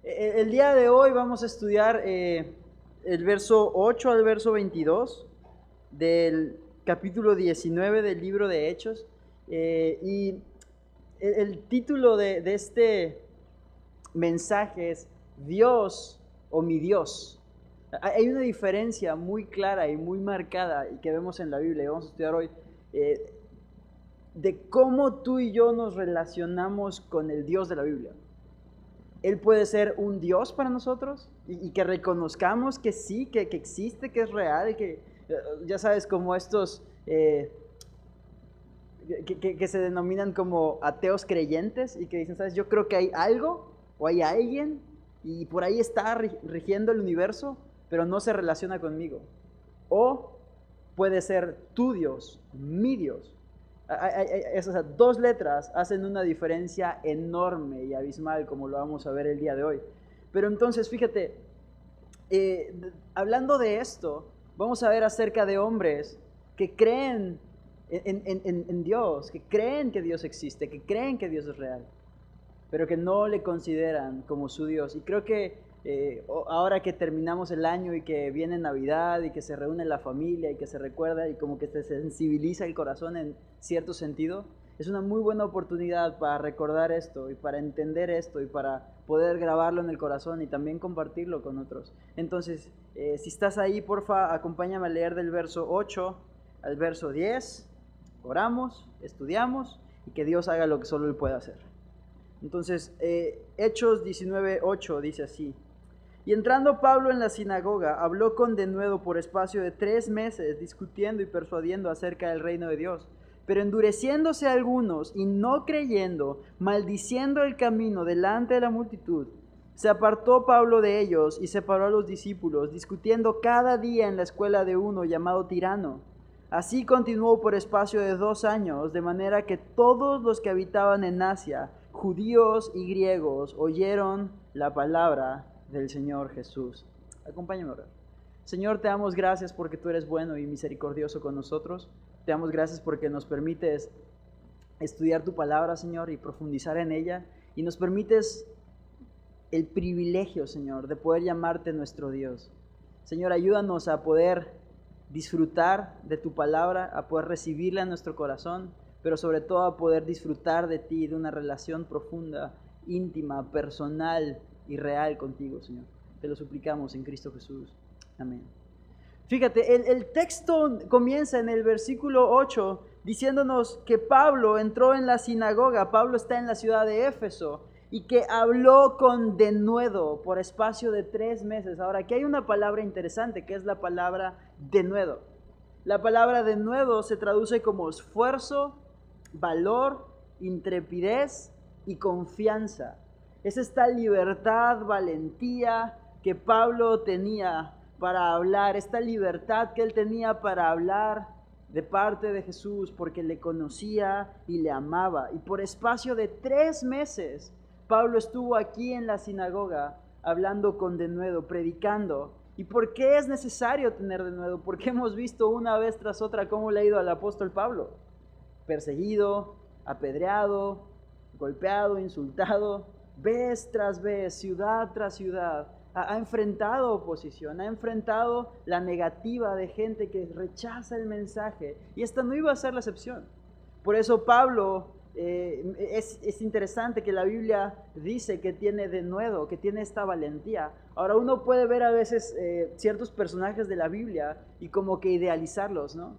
El día de hoy vamos a estudiar el verso 8 al verso 22 del capítulo 19 del libro de Hechos. Y el título de este mensaje es Dios o mi Dios. Hay una diferencia muy clara y muy marcada y que vemos en la Biblia, y vamos a estudiar hoy, de cómo tú y yo nos relacionamos con el Dios de la Biblia. Él puede ser un Dios para nosotros y que reconozcamos que sí, que existe, que es real, que ya sabes, como estos que se denominan como ateos creyentes y que dicen, sabes, yo creo que hay algo o hay alguien y por ahí está rigiendo el universo, pero no se relaciona conmigo. O puede ser tu Dios, mi Dios. Esas dos letras hacen una diferencia enorme y abismal, como lo vamos a ver el día de hoy. Pero entonces, fíjate, hablando de esto, vamos a ver acerca de hombres que creen en Dios, que creen que Dios existe, que creen que Dios es real, pero que no le consideran como su Dios. Y creo que ahora que terminamos el año y que viene Navidad y que se reúne la familia y que se recuerda y como que se sensibiliza el corazón en cierto sentido, es una muy buena oportunidad para recordar esto y para entender esto y para poder grabarlo en el corazón y también compartirlo con otros. Entonces, si estás ahí, porfa, acompáñame a leer del verso 8 al verso 10, oramos, estudiamos y que Dios haga lo que solo Él puede hacer. Entonces, Hechos 19:8 dice así: y entrando Pablo en la sinagoga, habló con denuedo por espacio de 3 meses, discutiendo y persuadiendo acerca del reino de Dios. Pero endureciéndose algunos y no creyendo, maldiciendo el camino delante de la multitud, se apartó Pablo de ellos y separó a los discípulos, discutiendo cada día en la escuela de uno llamado Tirano. Así continuó por espacio de 2 años, de manera que todos los que habitaban en Asia, judíos y griegos, oyeron la palabra del Señor Jesús. Acompáñame a orar. Señor, te damos gracias porque tú eres bueno y misericordioso con nosotros. Te damos gracias porque nos permites estudiar tu palabra, Señor, y profundizar en ella. Y nos permites el privilegio, Señor, de poder llamarte nuestro Dios. Señor, ayúdanos a poder disfrutar de tu palabra, a poder recibirla en nuestro corazón, pero sobre todo a poder disfrutar de ti, de una relación profunda, íntima, personal y real contigo, Señor. Te lo suplicamos en Cristo Jesús. Amén. Fíjate, el texto comienza en el versículo 8 diciéndonos que Pablo entró en la sinagoga. Pablo está en la ciudad de Éfeso y que habló con denuedo por espacio de 3 meses. Ahora, aquí hay una palabra interesante que es la palabra denuedo. La palabra denuedo se traduce como esfuerzo, valor, intrepidez y confianza. Es esta libertad, valentía que Pablo tenía para hablar, esta libertad que él tenía para hablar de parte de Jesús porque le conocía y le amaba. Y por espacio de 3 meses, Pablo estuvo aquí en la sinagoga hablando con denuedo, predicando. ¿Y por qué es necesario tener denuedo? Porque hemos visto una vez tras otra cómo le ha ido al apóstol Pablo. Perseguido, apedreado, golpeado, insultado, vez tras vez, ciudad tras ciudad. Ha enfrentado oposición, ha enfrentado la negativa de gente que rechaza el mensaje. Y esta no iba a ser la excepción. Por eso Pablo, es interesante que la Biblia dice que tiene denuedo, que tiene esta valentía. Ahora uno puede ver a veces ciertos personajes de la Biblia y como que idealizarlos, ¿no?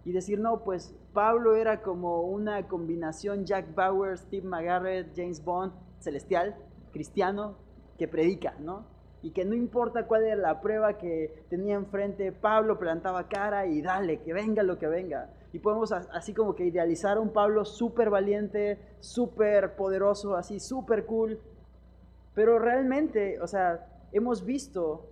Y decir, no, pues Pablo era como una combinación Jack Bauer, Steve McGarrett, James Bond, celestial, cristiano, que predica, ¿no? Y que no importa cuál era la prueba que tenía enfrente, Pablo plantaba cara y dale, que venga lo que venga. Y podemos así como que idealizar a un Pablo súper valiente, súper poderoso, así súper cool. Pero realmente, o sea, hemos visto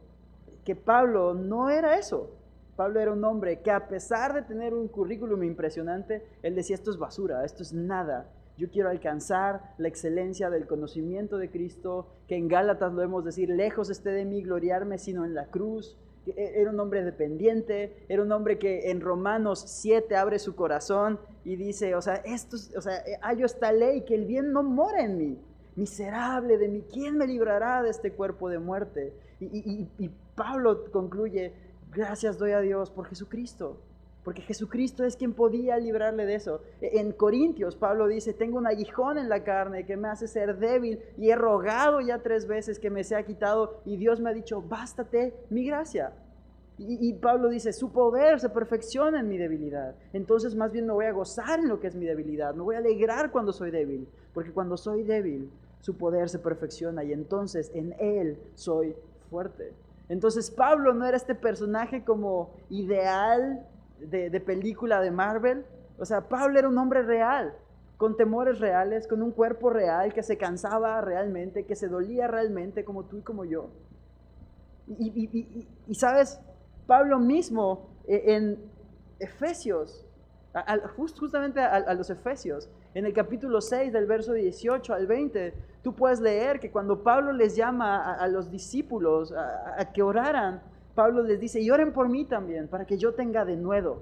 que Pablo no era eso. Pablo era un hombre que a pesar de tener un currículum impresionante, él decía, esto es basura, esto es nada. Yo quiero alcanzar la excelencia del conocimiento de Cristo, que en Gálatas lo vemos decir, lejos esté de mí gloriarme, sino en la cruz Era un hombre dependiente, era un hombre que en Romanos 7 abre su corazón y dice, hallo esta ley, que el bien no mora en mí. Miserable de mí, ¿quién me librará de este cuerpo de muerte? Y Pablo concluye, gracias doy a Dios por Jesucristo, porque Jesucristo es quien podía librarle de eso. En Corintios, Pablo dice, tengo un aguijón en la carne que me hace ser débil y he rogado ya 3 veces que me sea quitado y Dios me ha dicho, bástate mi gracia. Y Pablo dice, su poder se perfecciona en mi debilidad. Entonces más bien me voy a gozar en lo que es mi debilidad, me voy a alegrar cuando soy débil, porque cuando soy débil, su poder se perfecciona y entonces en Él soy fuerte. Entonces Pablo no era este personaje como ideal de película de Marvel. O sea, Pablo era un hombre real, con temores reales, con un cuerpo real, que se cansaba realmente, que se dolía realmente como tú y como yo. Y sabes, Pablo mismo en Efesios, justamente a los Efesios, en el capítulo 6 del verso 18 al 20, tú puedes leer que cuando Pablo les llama a los discípulos a que oraran, Pablo les dice, y oren por mí también, para que yo tenga denuedo,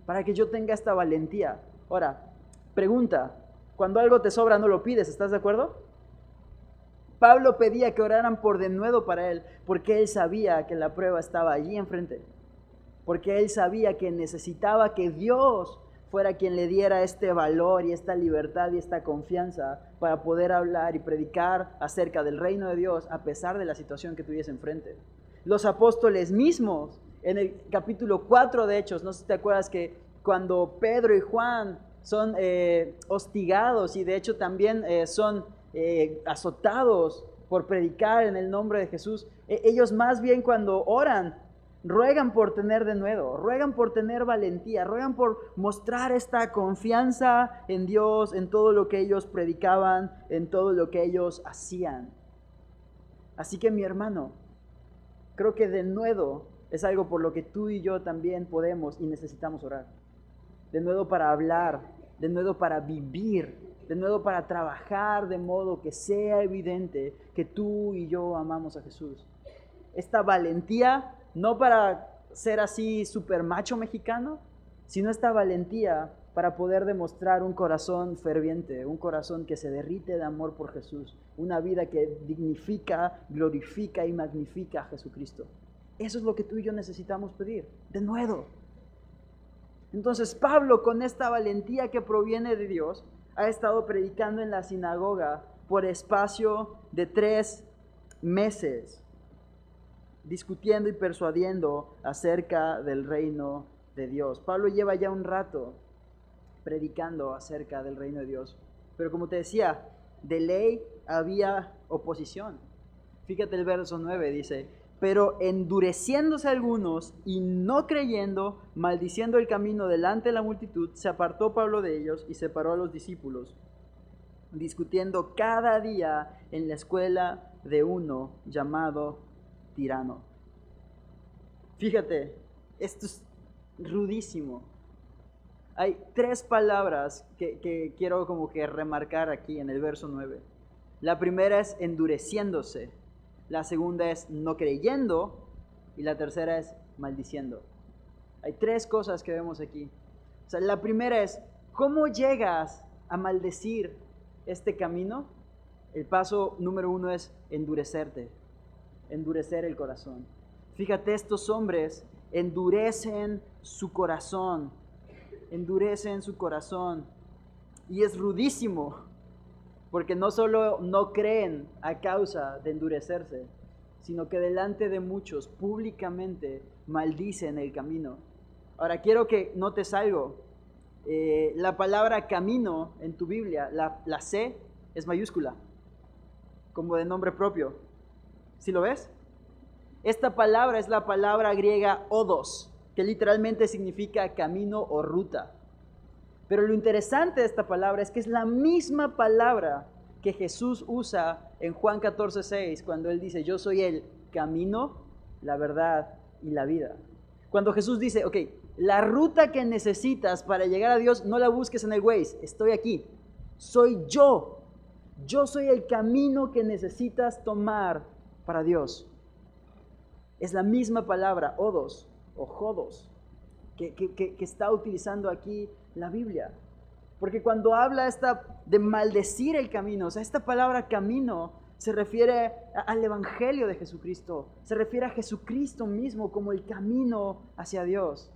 para que yo tenga esta valentía. Ahora, pregunta, cuando algo te sobra no lo pides, ¿estás de acuerdo? Pablo pedía que oraran por denuedo para él, porque él sabía que la prueba estaba allí enfrente, porque él sabía que necesitaba que Dios fuera quien le diera este valor y esta libertad y esta confianza para poder hablar y predicar acerca del reino de Dios a pesar de la situación que tuviese enfrente. Los apóstoles mismos, en el capítulo 4 de Hechos, no sé si te acuerdas que cuando Pedro y Juan son hostigados y de hecho también son azotados por predicar en el nombre de Jesús, ellos más bien cuando oran, ruegan por tener denuedo, ruegan por tener valentía, ruegan por mostrar esta confianza en Dios, en todo lo que ellos predicaban, en todo lo que ellos hacían. Así que mi hermano, creo que denuedo es algo por lo que tú y yo también podemos y necesitamos orar. Denuedo para hablar, denuedo para vivir, denuedo para trabajar de modo que sea evidente que tú y yo amamos a Jesús. Esta valentía, no para ser así super macho mexicano, sino esta valentía para poder demostrar un corazón ferviente, un corazón que se derrite de amor por Jesús, una vida que dignifica, glorifica y magnifica a Jesucristo. Eso es lo que tú y yo necesitamos pedir, denuedo. Entonces Pablo, con esta valentía que proviene de Dios, ha estado predicando en la sinagoga por espacio de 3 meses, discutiendo y persuadiendo acerca del reino de Dios. Pablo lleva ya un rato predicando acerca del reino de Dios, pero como te decía, de ley había oposición. Fíjate el verso 9, dice, pero endureciéndose algunos y no creyendo, maldiciendo el camino delante de la multitud, se apartó Pablo de ellos y separó a los discípulos, discutiendo cada día en la escuela de uno llamado Tirano. Fíjate, esto es rudísimo. Hay 3 palabras que quiero como que remarcar aquí en el verso 9. La primera es endureciéndose, la segunda es no creyendo y la tercera es maldiciendo. Hay 3 cosas que vemos aquí. O sea, la primera es, ¿cómo llegas a maldecir este camino? El paso número 1 es endurecerte, endurecer el corazón. Fíjate, estos hombres endurecen su corazón, y es rudísimo, porque no solo no creen a causa de endurecerse, sino que delante de muchos públicamente maldicen el camino. Ahora quiero que notes algo. La palabra camino en tu Biblia, la C es mayúscula, como de nombre propio. ¿Sí lo ves? Esta palabra es la palabra griega odos, que literalmente significa camino o ruta. Pero lo interesante de esta palabra es que es la misma palabra que Jesús usa en Juan 14:6, cuando Él dice, yo soy el camino, la verdad y la vida. Cuando Jesús dice, ok, la ruta que necesitas para llegar a Dios, no la busques en el Waze, estoy aquí, soy yo. Yo soy el camino que necesitas tomar para Dios. Es la misma palabra, odos o jodos, que está utilizando aquí la Biblia. Porque cuando habla de maldecir el camino, o sea, esta palabra camino se refiere al Evangelio de Jesucristo, se refiere a Jesucristo mismo como el camino hacia Dios.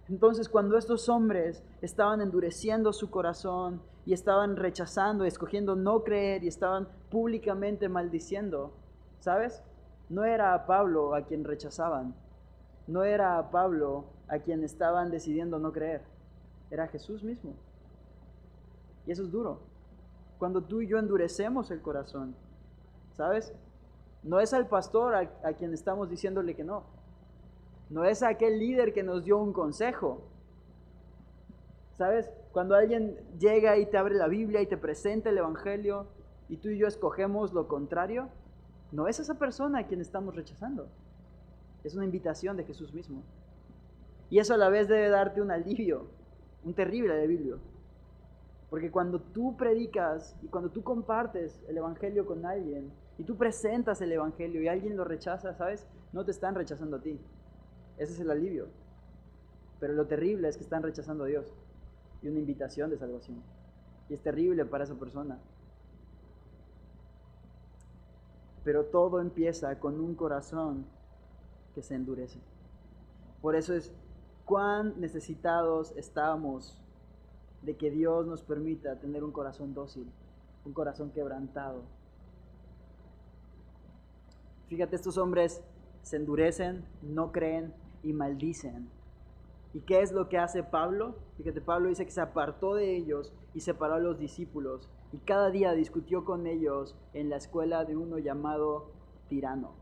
Entonces, cuando estos hombres estaban endureciendo su corazón y estaban rechazando, escogiendo no creer y estaban públicamente maldiciendo, ¿sabes? No era a Pablo a quien rechazaban, no era a Pablo a quien estaban decidiendo no creer, era Jesús mismo. Y eso es duro. Cuando tú y yo endurecemos el corazón, ¿sabes? No es al pastor a quien estamos diciéndole que no. No es a aquel líder que nos dio un consejo. ¿Sabes? Cuando alguien llega y te abre la Biblia y te presenta el Evangelio y tú y yo escogemos lo contrario, no es esa persona a quien estamos rechazando. Es una invitación de Jesús mismo. Y eso a la vez debe darte un alivio, un terrible alivio. Porque cuando tú predicas y cuando tú compartes el Evangelio con alguien y tú presentas el Evangelio y alguien lo rechaza, ¿sabes? No te están rechazando a ti. Ese es el alivio. Pero lo terrible es que están rechazando a Dios y una invitación de salvación. Y es terrible para esa persona. Pero todo empieza con un corazón que se endurece. Por eso es cuán necesitados estamos de que Dios nos permita tener un corazón dócil, un corazón quebrantado. Fíjate, estos hombres se endurecen, no creen y maldicen. ¿Y qué es lo que hace Pablo? Fíjate, Pablo dice que se apartó de ellos y separó a los discípulos y cada día discutió con ellos en la escuela de uno llamado Tirano.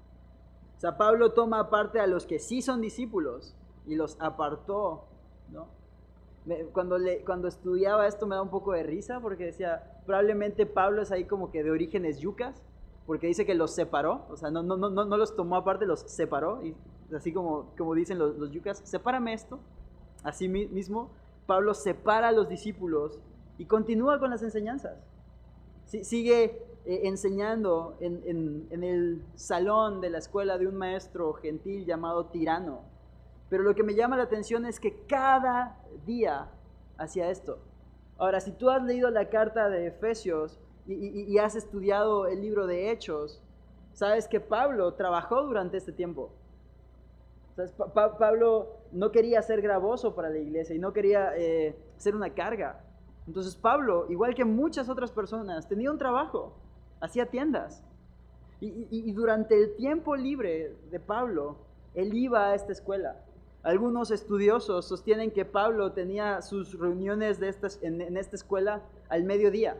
O sea, Pablo toma aparte a los que sí son discípulos y los apartó, ¿no? Cuando estudiaba esto me da un poco de risa porque decía, probablemente Pablo es ahí como que de orígenes yucas, porque dice que los separó, o sea, no los tomó aparte, los separó, y así como dicen los yucas, sepárame esto. Así mismo, Pablo separa a los discípulos y continúa con las enseñanzas. Sigue enseñando en el salón de la escuela de un maestro gentil llamado Tirano. Pero lo que me llama la atención es que cada día hacía esto. Ahora, si tú has leído la carta de Efesios y has estudiado el libro de Hechos, sabes que Pablo trabajó durante este tiempo. ¿Sabes? Pablo no quería ser gravoso para la iglesia y no quería ser una carga. Entonces Pablo, igual que muchas otras personas, tenía un trabajo, hacía tiendas. Y durante el tiempo libre de Pablo, él iba a esta escuela. Algunos estudiosos sostienen que Pablo tenía sus reuniones en esta escuela al mediodía.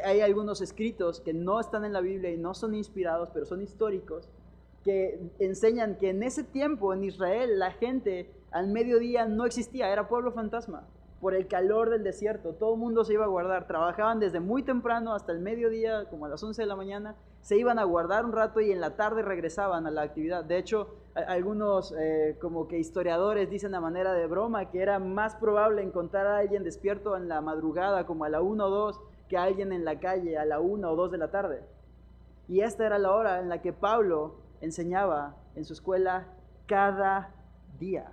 Hay algunos escritos que no están en la Biblia y no son inspirados, pero son históricos, que enseñan que en ese tiempo en Israel la gente al mediodía no existía, era pueblo fantasma. Por el calor del desierto, todo el mundo se iba a guardar, trabajaban desde muy temprano hasta el mediodía, como a las 11 de la mañana, se iban a guardar un rato y en la tarde regresaban a la actividad. De hecho, algunos como que historiadores dicen a manera de broma que era más probable encontrar a alguien despierto en la madrugada, como a la 1 o 2, que a alguien en la calle a la 1 o 2 de la tarde. Y esta era la hora en la que Pablo enseñaba en su escuela cada día.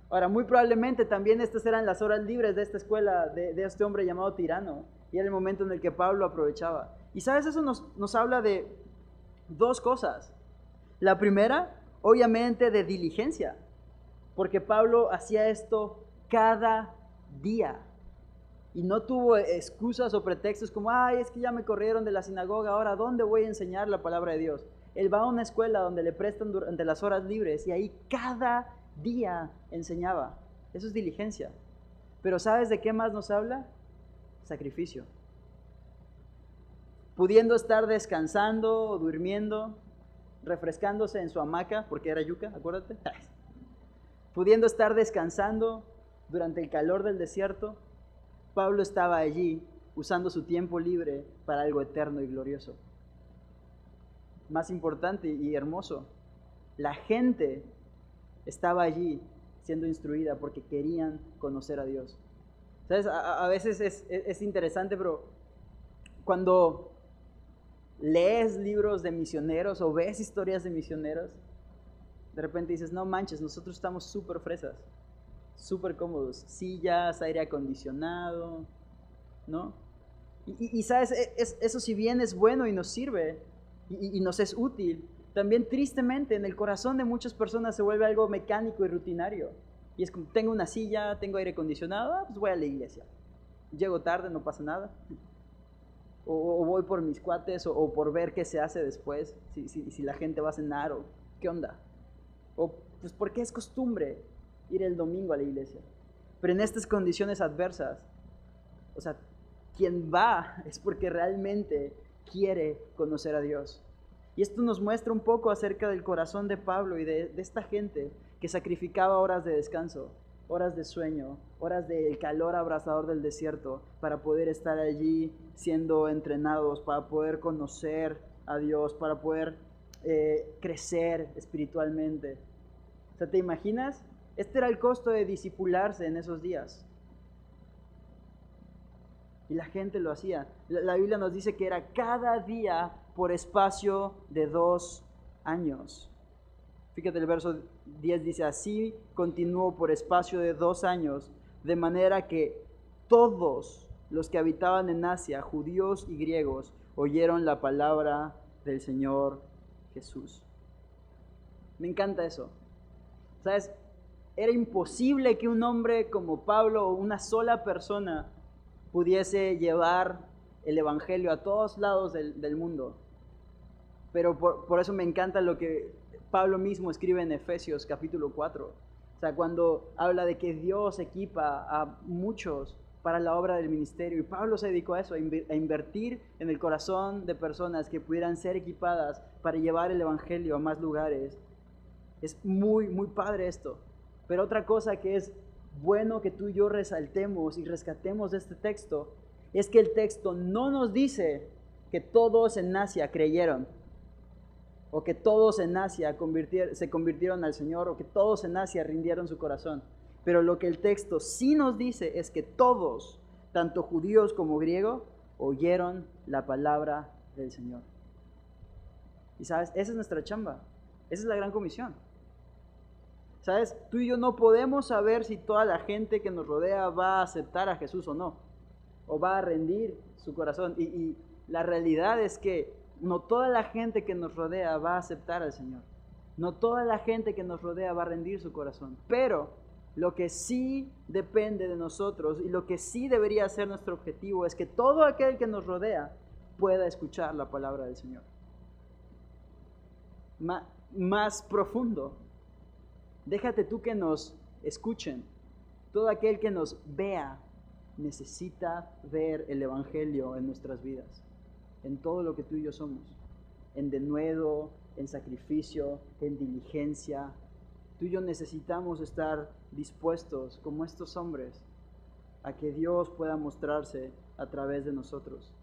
Ahora, muy probablemente también estas eran las horas libres de esta escuela, de este hombre llamado Tirano, y era el momento en el que Pablo aprovechaba. Y sabes, eso nos habla de dos cosas. La primera, obviamente, de diligencia, porque Pablo hacía esto cada día. Y no tuvo excusas o pretextos como, ay, es que ya me corrieron de la sinagoga, ahora ¿dónde voy a enseñar la palabra de Dios? Él va a una escuela donde le prestan durante las horas libres y ahí cada día enseñaba. Eso es diligencia. Pero ¿sabes de qué más nos habla? Sacrificio. Pudiendo estar descansando, durmiendo, refrescándose en su hamaca, porque era yuca, acuérdate. Pudiendo estar descansando durante el calor del desierto, Pablo estaba allí usando su tiempo libre para algo eterno y glorioso. Más importante y hermoso, la gente estaba allí siendo instruida porque querían conocer a Dios. ¿Sabes? A veces es interesante, pero cuando lees libros de misioneros o ves historias de misioneros, de repente dices, no manches, nosotros estamos súper fresas, súper cómodos, sillas, aire acondicionado, ¿no? Y sabes, eso si bien es bueno y nos sirve y nos es útil, también tristemente en el corazón de muchas personas se vuelve algo mecánico y rutinario. Y es como, tengo una silla, tengo aire acondicionado, pues voy a la iglesia. Llego tarde, no pasa nada. O voy por mis cuates o por ver qué se hace después, si la gente va a cenar o qué onda. O pues porque es costumbre ir el domingo a la iglesia. Pero en estas condiciones adversas, o sea, quien va es porque realmente quiere conocer a Dios. Y esto nos muestra un poco acerca del corazón de Pablo y de esta gente que sacrificaba horas de descanso, horas de sueño, horas del calor abrasador del desierto para poder estar allí siendo entrenados, para poder conocer a Dios, para poder crecer espiritualmente. O sea, ¿te imaginas? Este era el costo de discipularse en esos días. Y la gente lo hacía. La Biblia nos dice que era cada día por espacio de 2 años. Fíjate, el verso 10 dice, así continuó por espacio de 2 años, de manera que todos los que habitaban en Asia, judíos y griegos, oyeron la palabra del Señor Jesús. Me encanta eso. ¿Sabes? Era imposible que un hombre como Pablo o una sola persona pudiese llevar el evangelio a todos lados del mundo. Pero por eso me encanta lo que Pablo mismo escribe en Efesios capítulo 4. O sea, cuando habla de que Dios equipa a muchos para la obra del ministerio. Y Pablo se dedicó a eso, a invertir en el corazón de personas que pudieran ser equipadas para llevar el evangelio a más lugares. Es muy, muy padre esto. Pero otra cosa que es bueno que tú y yo resaltemos y rescatemos de este texto es que el texto no nos dice que todos en Asia creyeron o que todos en Asia se convirtieron al Señor o que todos en Asia rindieron su corazón. Pero lo que el texto sí nos dice es que todos, tanto judíos como griegos, oyeron la palabra del Señor. Y sabes, esa es nuestra chamba, esa es la gran comisión. ¿Sabes? Tú y yo no podemos saber si toda la gente que nos rodea va a aceptar a Jesús o no, o va a rendir su corazón. Y la realidad es que no toda la gente que nos rodea va a aceptar al Señor. No toda la gente que nos rodea va a rendir su corazón. Pero lo que sí depende de nosotros y lo que sí debería ser nuestro objetivo es que todo aquel que nos rodea pueda escuchar la palabra del Señor. Más profundo. Déjate tú que nos escuchen. Todo aquel que nos vea necesita ver el evangelio en nuestras vidas, en todo lo que tú y yo somos, en denuedo, en sacrificio, en diligencia. Tú y yo necesitamos estar dispuestos, como estos hombres, a que Dios pueda mostrarse a través de nosotros.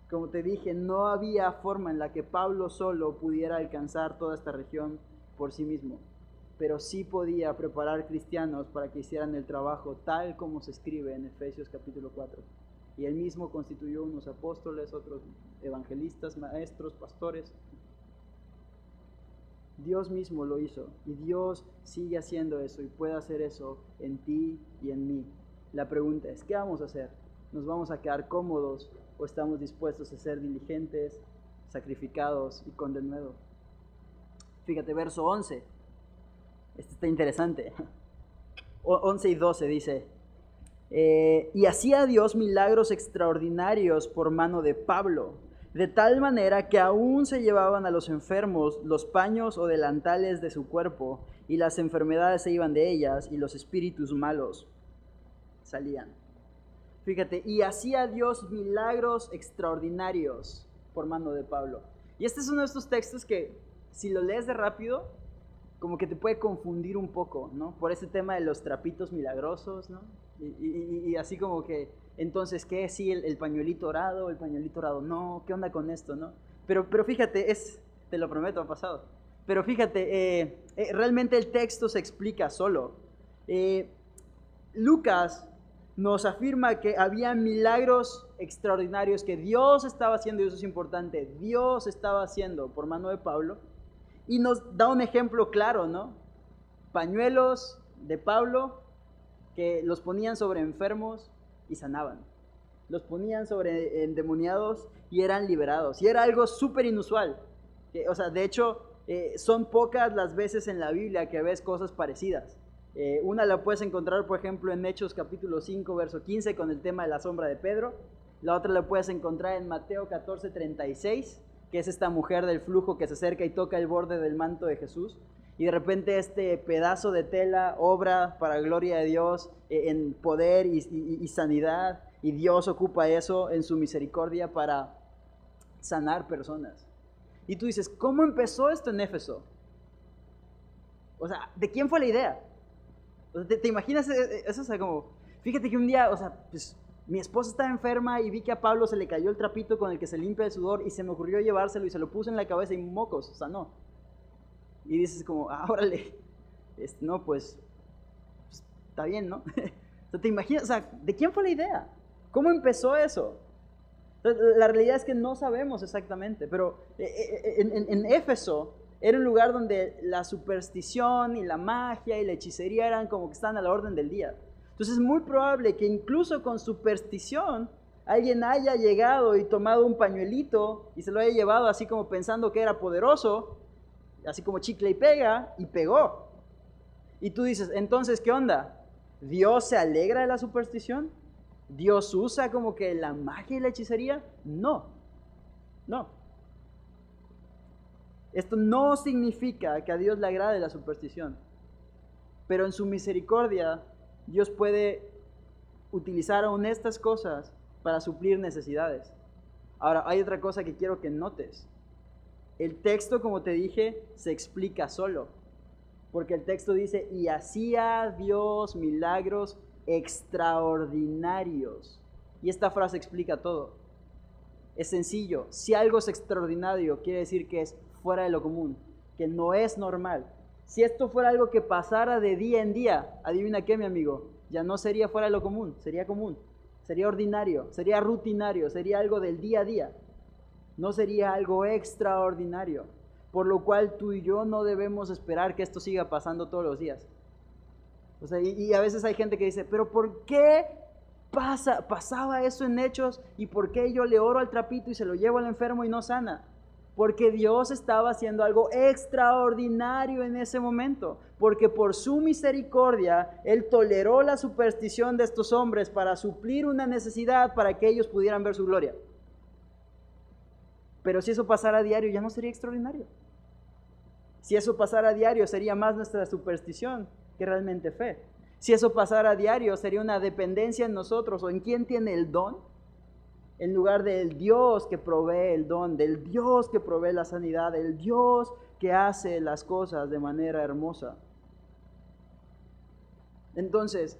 Como te dije, no había forma en la que Pablo solo pudiera alcanzar toda esta región por sí mismo, pero sí podía preparar cristianos para que hicieran el trabajo tal como se escribe en Efesios capítulo 4. Y él mismo constituyó unos apóstoles, otros evangelistas, maestros, pastores. Dios mismo lo hizo y Dios sigue haciendo eso y puede hacer eso en ti y en mí. La pregunta es, ¿qué vamos a hacer? ¿Nos vamos a quedar cómodos o estamos dispuestos a ser diligentes, sacrificados y con denuedo? Fíjate, verso 11. Este está interesante. 11 y 12 dice, y hacía Dios milagros extraordinarios por mano de Pablo, de tal manera que aún se llevaban a los enfermos los paños o delantales de su cuerpo, y las enfermedades se iban de ellas, y los espíritus malos salían. Fíjate, y hacía Dios milagros extraordinarios por mano de Pablo. Y este es uno de estos textos que, si lo lees de rápido, como que te puede confundir un poco, ¿no? Por ese tema de los trapitos milagrosos, ¿no? Y así como que, entonces, ¿qué? Sí, el pañuelito orado, no, ¿qué onda con esto, no? Pero fíjate, te lo prometo, ha pasado. Pero fíjate, realmente el texto se explica solo. Lucas nos afirma que había milagros extraordinarios que Dios estaba haciendo, y eso es importante, Dios estaba haciendo por mano de Pablo, y nos da un ejemplo claro, ¿no? Pañuelos de Pablo que los ponían sobre enfermos y sanaban, los ponían sobre endemoniados y eran liberados, y era algo súper inusual, o sea, de hecho, son pocas las veces en la Biblia que ves cosas parecidas. Una la puedes encontrar, por ejemplo, en Hechos capítulo 5, verso 15, con el tema de la sombra de Pedro. La otra la puedes encontrar en Mateo 14, 36, que es esta mujer del flujo que se acerca y toca el borde del manto de Jesús. Y de repente este pedazo de tela obra para gloria de Dios en poder y sanidad. Y Dios ocupa eso en su misericordia para sanar personas. Y tú dices, ¿cómo empezó esto en Éfeso? O sea, ¿de quién fue la idea? O sea, ¿te imaginas eso? O sea, como, fíjate que un día, o sea, pues mi esposa estaba enferma y vi que a Pablo se le cayó el trapito con el que se limpia el sudor y se me ocurrió llevárselo y se lo puse en la cabeza y mocos, sanó. Y dices como, órale, no, pues, está bien, ¿no? O sea, ¿te imaginas? O sea, ¿de quién fue la idea? ¿Cómo empezó eso? La realidad es que no sabemos exactamente, pero en Éfeso era un lugar donde la superstición y la magia y la hechicería eran como que estaban a la orden del día. Entonces es muy probable que incluso con superstición alguien haya llegado y tomado un pañuelito y se lo haya llevado así como pensando que era poderoso, así como chicle y pega, y pegó. Y tú dices, entonces, ¿qué onda? ¿Dios se alegra de la superstición? ¿Dios usa como que la magia y la hechicería? No. Esto no significa que a Dios le agrade la superstición, pero en su misericordia Dios puede utilizar aún estas cosas para suplir necesidades. Ahora, hay otra cosa que quiero que notes. El texto, como te dije, se explica solo, porque el texto dice, y hacía Dios milagros extraordinarios. Y esta frase explica todo. Es sencillo. Si algo es extraordinario, quiere decir que es fuera de lo común, que no es normal. Si esto fuera algo que pasara de día en día, adivina qué, mi amigo, ya no sería fuera de lo común, sería común, sería ordinario, sería rutinario, sería algo del día a día. No sería algo extraordinario, por lo cual tú y yo no debemos esperar que esto siga pasando todos los días. O sea, y a veces hay gente que dice, pero ¿por qué pasaba eso en Hechos? ¿Y por qué yo le oro al trapito y se lo llevo al enfermo y no sana? Porque Dios estaba haciendo algo extraordinario en ese momento. Porque por su misericordia, Él toleró la superstición de estos hombres para suplir una necesidad para que ellos pudieran ver su gloria. Pero si eso pasara a diario, ya no sería extraordinario. Si eso pasara a diario, sería más nuestra superstición que realmente fe. Si eso pasara a diario, sería una dependencia en nosotros o en quién tiene el don, en lugar del Dios que provee el don, del Dios que provee la sanidad, del Dios que hace las cosas de manera hermosa. Entonces,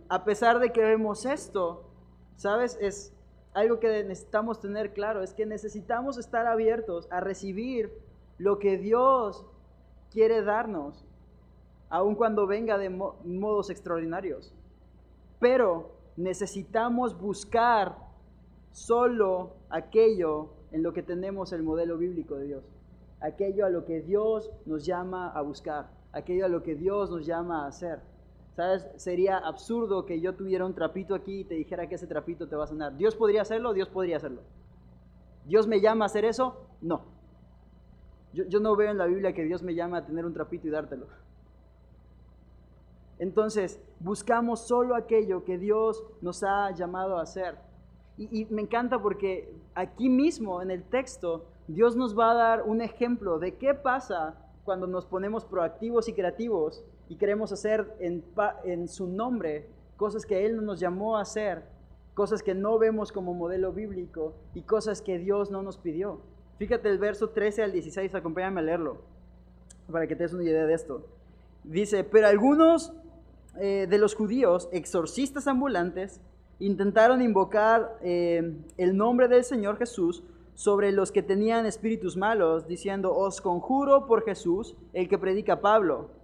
a pesar de que vemos esto, ¿sabes? Es algo que necesitamos tener claro, es que necesitamos estar abiertos a recibir lo que Dios quiere darnos, aun cuando venga de modos extraordinarios. Pero necesitamos buscar solo aquello en lo que tenemos el modelo bíblico de Dios, aquello a lo que Dios nos llama a buscar, aquello a lo que Dios nos llama a hacer. ¿Sabes? Sería absurdo que yo tuviera un trapito aquí y te dijera que ese trapito te va a sanar. ¿Dios podría hacerlo? Dios podría hacerlo. ¿Dios me llama a hacer eso? No. Yo no veo en la Biblia que Dios me llame a tener un trapito y dártelo. Entonces, buscamos solo aquello que Dios nos ha llamado a hacer. Y me encanta porque aquí mismo en el texto, Dios nos va a dar un ejemplo de qué pasa cuando nos ponemos proactivos y creativos y queremos hacer en su nombre cosas que Él no nos llamó a hacer, cosas que no vemos como modelo bíblico y cosas que Dios no nos pidió. Fíjate el verso 13 al 16, acompáñame a leerlo para que te des una idea de esto. Dice, pero algunos de los judíos, exorcistas ambulantes, intentaron invocar el nombre del Señor Jesús sobre los que tenían espíritus malos, diciendo, os conjuro por Jesús, el que predica Pablo.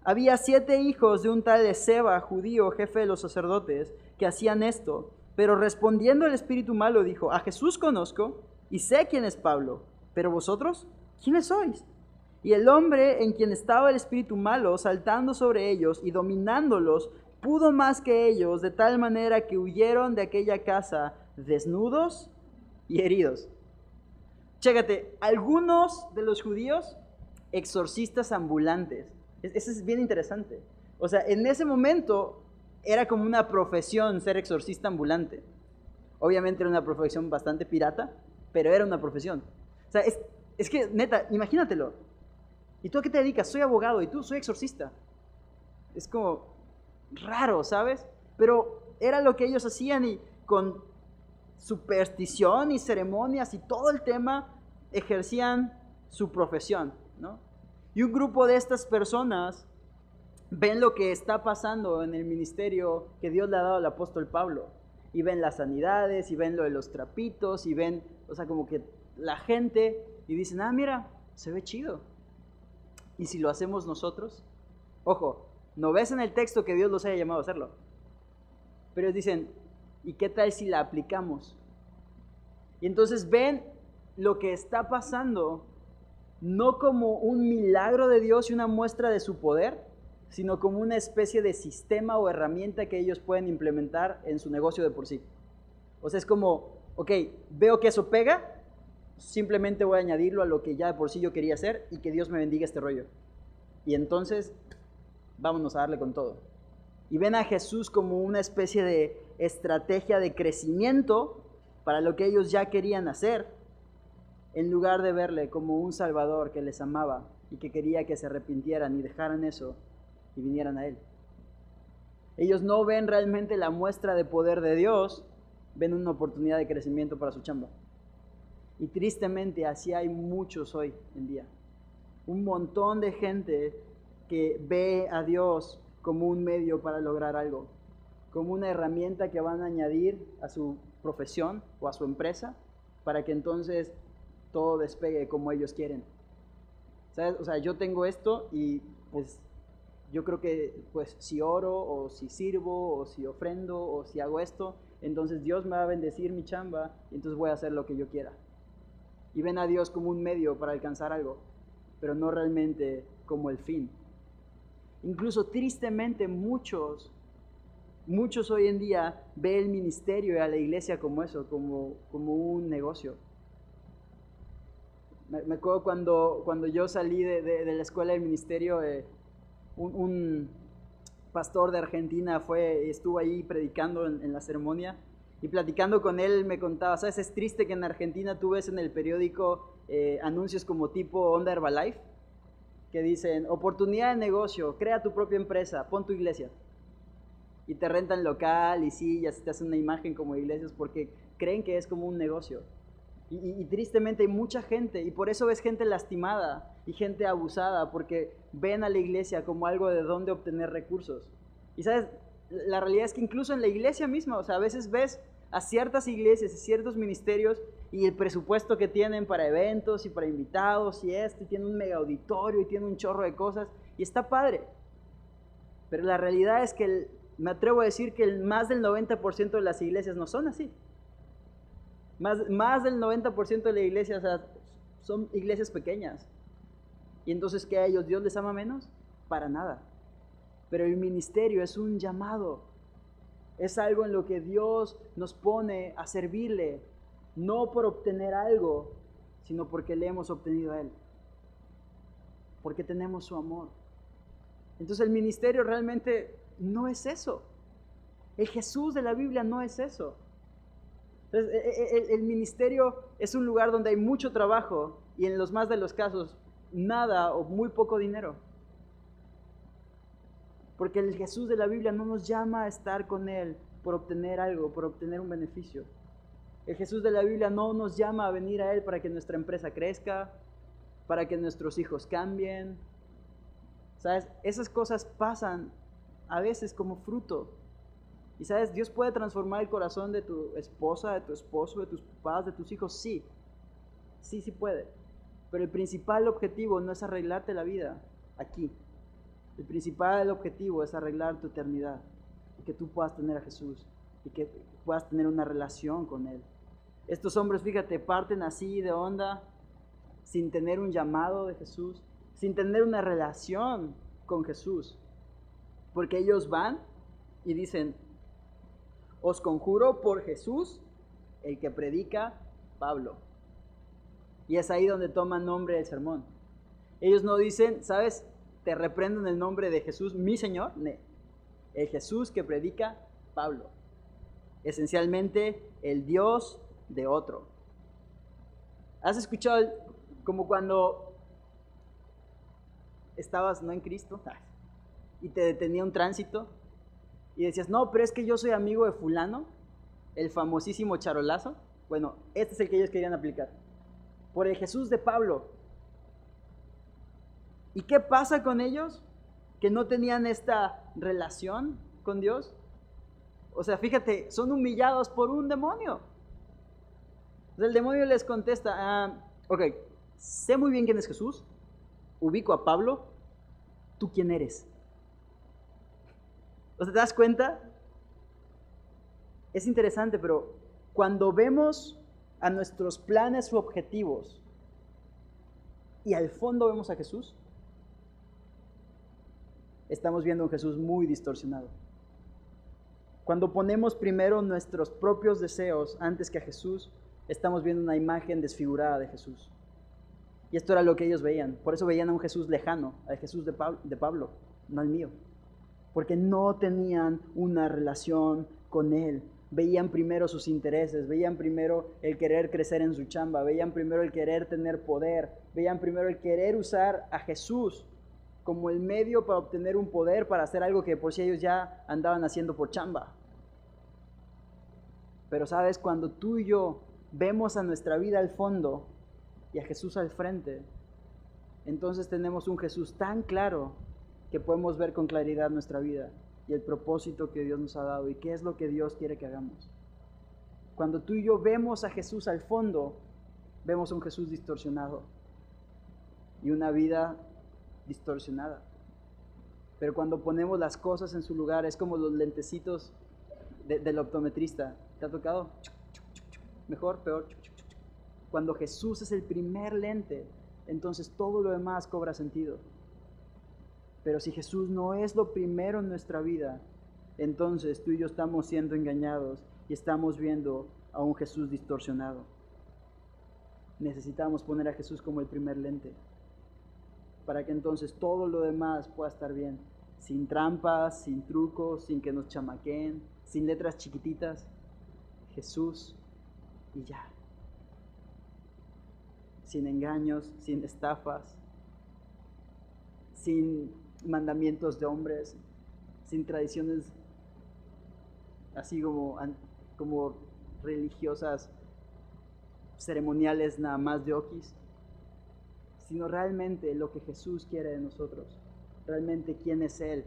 Había 7 hijos de un tal Esceva, judío, jefe de los sacerdotes, que hacían esto. Pero respondiendo el espíritu malo dijo: a Jesús conozco y sé quién es Pablo, pero vosotros, ¿quiénes sois? Y el hombre en quien estaba el espíritu malo, saltando sobre ellos y dominándolos, pudo más que ellos, de tal manera que huyeron de aquella casa desnudos y heridos. Chécate, algunos de los judíos, exorcistas ambulantes. Eso es bien interesante. O sea, en ese momento era como una profesión ser exorcista ambulante. Obviamente era una profesión bastante pirata, pero era una profesión. O sea, es que, neta, imagínatelo. ¿Y tú a qué te dedicas? Soy abogado, y tú, soy exorcista. Es como raro, ¿sabes? Pero era lo que ellos hacían, y con superstición y ceremonias y todo el tema ejercían su profesión, ¿no? Y un grupo de estas personas ven lo que está pasando en el ministerio que Dios le ha dado al apóstol Pablo, y ven las sanidades, y ven lo de los trapitos, y ven, o sea, como que la gente, y dicen: ah, mira, se ve chido. ¿Y si lo hacemos nosotros? Ojo, no ves en el texto que Dios los haya llamado a hacerlo, pero ellos dicen: ¿y qué tal si la aplicamos? Y entonces ven lo que está pasando no como un milagro de Dios y una muestra de su poder, sino como una especie de sistema o herramienta que ellos pueden implementar en su negocio de por sí. O sea, es como, ok, veo que eso pega, simplemente voy a añadirlo a lo que ya de por sí yo quería hacer, y que Dios me bendiga este rollo. Y entonces, vámonos a darle con todo. Y ven a Jesús como una especie de estrategia de crecimiento para lo que ellos ya querían hacer, en lugar de verle como un Salvador que les amaba y que quería que se arrepintieran y dejaran eso y vinieran a Él. Ellos no ven realmente la muestra de poder de Dios, ven una oportunidad de crecimiento para su chamba. Y tristemente así hay muchos hoy en día. Un montón de gente que ve a Dios como un medio para lograr algo, como una herramienta que van a añadir a su profesión o a su empresa para que entonces todo despegue como ellos quieren. ¿Sabes? O sea, yo tengo esto y pues yo creo que pues si oro o si sirvo o si ofrendo o si hago esto, entonces Dios me va a bendecir mi chamba y entonces voy a hacer lo que yo quiera. Y ven a Dios como un medio para alcanzar algo, pero no realmente como el fin. Incluso tristemente muchos hoy en día ven el ministerio y a la iglesia como eso, como un negocio. Me acuerdo cuando yo salí de la escuela del ministerio, un pastor de Argentina estuvo ahí predicando en la ceremonia, y platicando con él me contaba, ¿sabes? Es triste que en Argentina tú ves en el periódico anuncios como tipo Onda Herbalife, que dicen: oportunidad de negocio, crea tu propia empresa, pon tu iglesia. Y te rentan local y sillas, te hacen una imagen como iglesias porque creen que es como un negocio. Y tristemente hay mucha gente, y por eso ves gente lastimada y gente abusada, porque ven a la iglesia como algo de donde obtener recursos. Y sabes, la realidad es que incluso en la iglesia misma, o sea, a veces ves a ciertas iglesias y ciertos ministerios y el presupuesto que tienen para eventos y para invitados y tiene un mega auditorio y tiene un chorro de cosas, y está padre. Pero la realidad es que me atrevo a decir que más del 90% de las iglesias no son así. Más del 90% de la iglesia, o sea, son iglesias pequeñas. Y entonces, ¿qué a ellos? ¿Dios les ama menos? Para nada. Pero el ministerio es un llamado. Es algo en lo que Dios nos pone a servirle, no por obtener algo, sino porque le hemos obtenido a Él. Porque tenemos su amor. Entonces el ministerio realmente no es eso. El Jesús de la Biblia no es eso. Entonces, el ministerio es un lugar donde hay mucho trabajo y en los más de los casos nada o muy poco dinero. Porque el Jesús de la Biblia no nos llama a estar con Él por obtener algo, por obtener un beneficio. El Jesús de la Biblia no nos llama a venir a Él para que nuestra empresa crezca, para que nuestros hijos cambien. ¿Sabes? Esas cosas pasan a veces como fruto. Y sabes, Dios puede transformar el corazón de tu esposa, de tu esposo, de tus papás, de tus hijos, sí. Sí puede. Pero el principal objetivo no es arreglarte la vida aquí. El principal objetivo es arreglar tu eternidad y que tú puedas tener a Jesús y que puedas tener una relación con Él. Estos hombres, fíjate, parten así de onda, sin tener un llamado de Jesús, sin tener una relación con Jesús. Porque ellos van y dicen, os conjuro por Jesús, el que predica Pablo. Y es ahí donde toma nombre el sermón. Ellos no dicen, ¿sabes? Te reprendo en el nombre de Jesús, mi Señor. No. El Jesús que predica Pablo. Esencialmente, el Dios de otro. ¿Has escuchado como cuando estabas no en Cristo y te detenía un tránsito y decías, no, pero es que yo soy amigo de fulano, el famosísimo charolazo? Bueno, este es el que ellos querían aplicar. Por el Jesús de Pablo. ¿Y qué pasa con ellos? Que no tenían esta relación con Dios. O sea, fíjate, son humillados por un demonio. O sea, el demonio les contesta, ok, sé muy bien quién es Jesús, ubico a Pablo, ¿tú quién eres? O sea, ¿te das cuenta? Es interesante, pero cuando vemos a nuestros planes u objetivos y al fondo vemos a Jesús, estamos viendo un Jesús muy distorsionado. Cuando ponemos primero nuestros propios deseos antes que a Jesús, estamos viendo una imagen desfigurada de Jesús. Y esto era lo que ellos veían. Por eso veían a un Jesús lejano, al Jesús de Pablo, no al mío. Porque no tenían una relación con Él. Veían primero sus intereses, veían primero el querer crecer en su chamba, veían primero el querer tener poder, veían primero el querer usar a Jesús como el medio para obtener un poder, para hacer algo que por sí ellos ya andaban haciendo por chamba. Pero sabes, cuando tú y yo vemos a nuestra vida al fondo y a Jesús al frente, entonces tenemos un Jesús tan claro que podemos ver con claridad nuestra vida y el propósito que Dios nos ha dado y qué es lo que Dios quiere que hagamos. Cuando tú y yo vemos a Jesús al fondo, vemos a un Jesús distorsionado y una vida distorsionada. Pero cuando ponemos las cosas en su lugar, es como los lentecitos del optometrista. ¿Te ha tocado? Mejor, peor. Cuando Jesús es el primer lente, entonces todo lo demás cobra sentido. Pero si Jesús no es lo primero en nuestra vida, entonces tú y yo estamos siendo engañados y estamos viendo a un Jesús distorsionado. Necesitamos poner a Jesús como el primer lente, para que entonces todo lo demás pueda estar bien, sin trampas, sin trucos, sin que nos chamaqueen, sin letras chiquititas. Jesús y ya. Sin engaños, sin estafas, sin mandamientos de hombres, sin tradiciones así como religiosas, ceremoniales nada más de okis, sino realmente lo que Jesús quiere de nosotros, realmente quién es Él,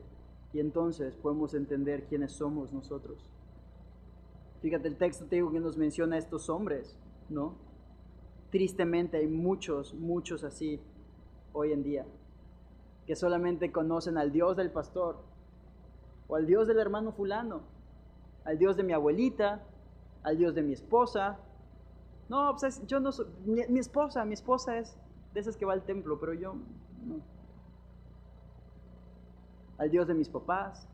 y entonces podemos entender quiénes somos nosotros. Fíjate, el texto te digo que nos menciona a estos hombres, ¿no? Tristemente hay muchos así hoy en día, que solamente conocen al Dios del pastor, o al Dios del hermano fulano, al Dios de mi abuelita, al Dios de mi esposa. No, pues yo no soy, mi esposa es de esas que va al templo, pero yo no. Al Dios de mis papás,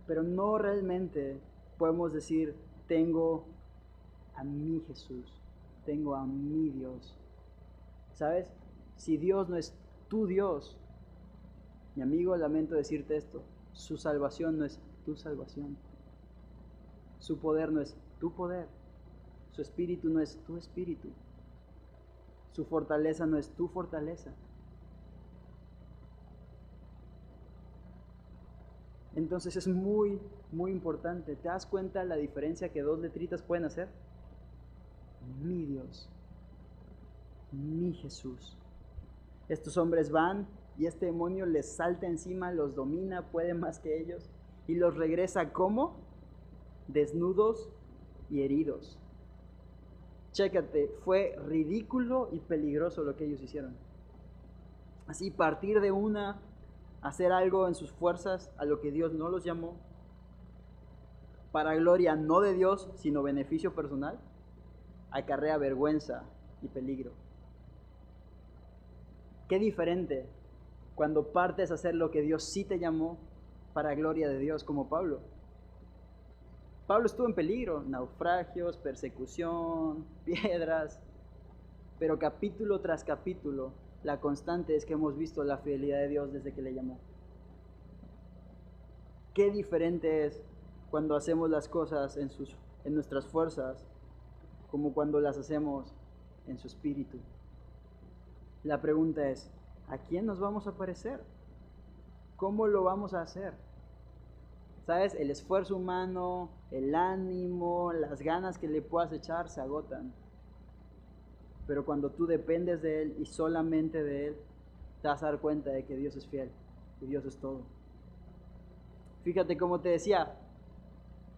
pero no realmente podemos decir, tengo a mi Jesús, tengo a mi Dios. ¿Sabes? Si Dios no es tu Dios, mi amigo, lamento decirte esto, su salvación no es tu salvación. Su poder no es tu poder. Su espíritu no es tu espíritu. Su fortaleza no es tu fortaleza. Entonces es muy importante. ¿Te das cuenta la diferencia que dos letritas pueden hacer? Mi Dios, mi Jesús. Estos hombres van y este demonio les salta encima, los domina, puede más que ellos y los regresa ¿cómo? Desnudos y heridos. Chécate, fue ridículo y peligroso lo que ellos hicieron. Así partir de hacer algo en sus fuerzas a lo que Dios no los llamó, para gloria no de Dios, sino beneficio personal, acarrea vergüenza y peligro. Qué diferente cuando partes a hacer lo que Dios sí te llamó para gloria de Dios, como Pablo. Pablo estuvo en peligro, naufragios, persecución, piedras, pero capítulo tras capítulo, la constante es que hemos visto la fidelidad de Dios desde que le llamó. Qué diferente es cuando hacemos las cosas en nuestras fuerzas, como cuando las hacemos en su espíritu. La pregunta es, ¿a quién nos vamos a parecer? ¿Cómo lo vamos a hacer? ¿Sabes? El esfuerzo humano, el ánimo, las ganas que le puedas echar se agotan. Pero cuando tú dependes de Él y solamente de Él, te vas a dar cuenta de que Dios es fiel y Dios es todo. Fíjate, como te decía,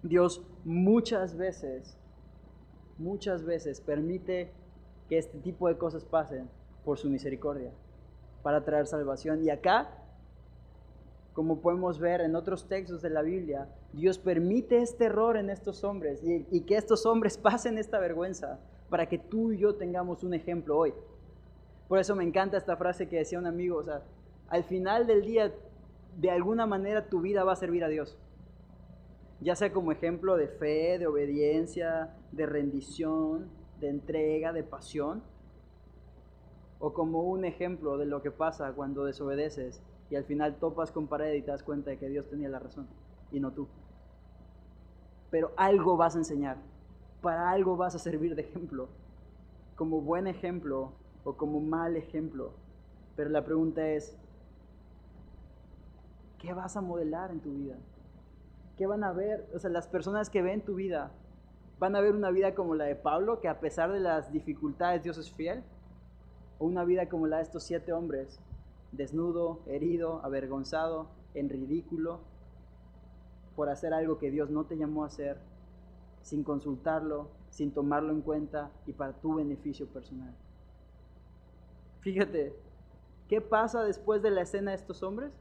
Dios muchas veces permite que este tipo de cosas pasen por su misericordia, para traer salvación. Y acá, como podemos ver en otros textos de la Biblia, Dios permite este error en estos hombres y que estos hombres pasen esta vergüenza para que tú y yo tengamos un ejemplo hoy. Por eso me encanta esta frase que decía un amigo, o sea, al final del día, de alguna manera tu vida va a servir a Dios. Ya sea como ejemplo de fe, de obediencia, de rendición, de entrega, de pasión, o como un ejemplo de lo que pasa cuando desobedeces y al final topas con pared y te das cuenta de que Dios tenía la razón y no tú. Pero algo vas a enseñar, para algo vas a servir de ejemplo, como buen ejemplo o como mal ejemplo. Pero la pregunta es, ¿qué vas a modelar en tu vida? ¿Qué van a ver? O sea, las personas que ven tu vida, ¿van a ver una vida como la de Pablo, que a pesar de las dificultades Dios es fiel? ¿O una vida como la de estos 7 hombres, desnudo, herido, avergonzado, en ridículo, por hacer algo que Dios no te llamó a hacer, sin consultarlo, sin tomarlo en cuenta y para tu beneficio personal? Fíjate, ¿qué pasa después de la escena de estos hombres?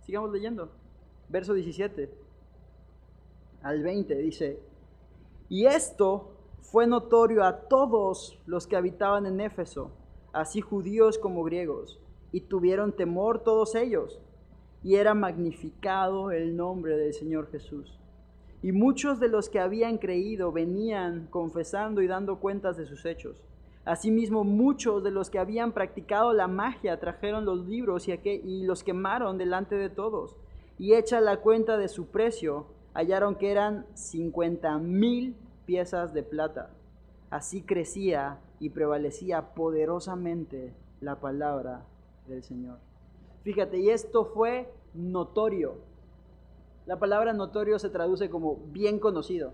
Sigamos leyendo. Verso 17 al 20 dice: y esto fue notorio a todos los que habitaban en Éfeso, así judíos como griegos, y tuvieron temor todos ellos, y era magnificado el nombre del Señor Jesús. Y muchos de los que habían creído venían confesando y dando cuentas de sus hechos. Asimismo, muchos de los que habían practicado la magia trajeron los libros y los quemaron delante de todos. Y hecha la cuenta de su precio, hallaron que eran 50,000 piezas de plata. Así crecía y prevalecía poderosamente la palabra del Señor. Fíjate, y esto fue notorio. La palabra notorio se traduce como bien conocido.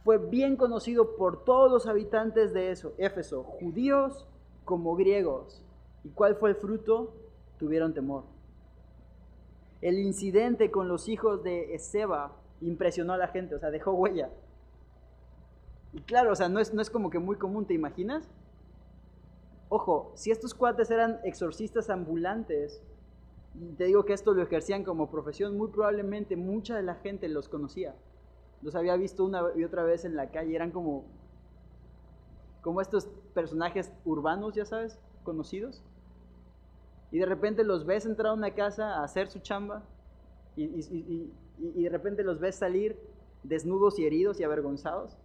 Fue bien conocido por todos los habitantes de Éfeso, judíos como griegos. ¿Y cuál fue el fruto? Tuvieron temor. El incidente con los hijos de Esceva impresionó a la gente, o sea, dejó huella. Y claro, o sea, no es como que muy común, ¿te imaginas? Ojo, si estos cuates eran exorcistas ambulantes, y te digo que esto lo ejercían como profesión, muy probablemente mucha de la gente los conocía. Los había visto una y otra vez en la calle, eran como estos personajes urbanos, ya sabes, conocidos. Y de repente los ves entrar a una casa a hacer su chamba y de repente los ves salir desnudos y heridos y avergonzados.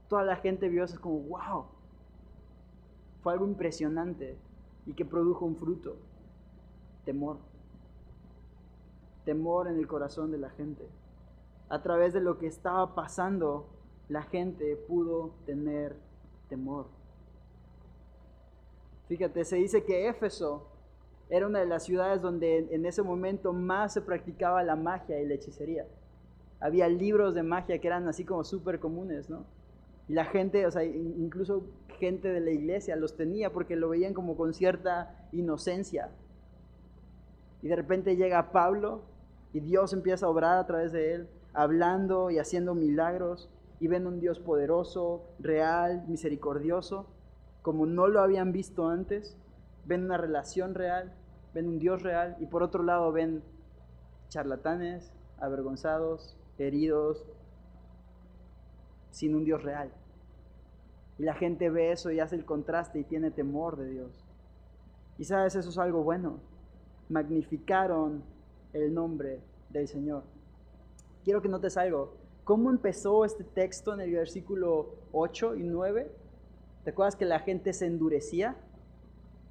Toda la gente vio eso, es como, wow, fue algo impresionante y que produjo un fruto, temor. Temor en el corazón de la gente. A través de lo que estaba pasando, la gente pudo tener temor. Fíjate, se dice que Éfeso era una de las ciudades donde en ese momento más se practicaba la magia y la hechicería. Había libros de magia que eran así como súper comunes, ¿no? Y la gente, o sea, incluso gente de la iglesia los tenía porque lo veían como con cierta inocencia. Y de repente llega Pablo y Dios empieza a obrar a través de él, hablando y haciendo milagros, y ven un Dios poderoso, real, misericordioso, como no lo habían visto antes. Ven una relación real, ven un Dios real, y por otro lado ven charlatanes, avergonzados, heridos, sin un Dios real. Y la gente ve eso y hace el contraste y tiene temor de Dios. Y sabes, eso es algo bueno. Magnificaron el nombre del Señor. Quiero que notes algo. ¿Cómo empezó este texto en el versículo 8 y 9? ¿Te acuerdas que la gente se endurecía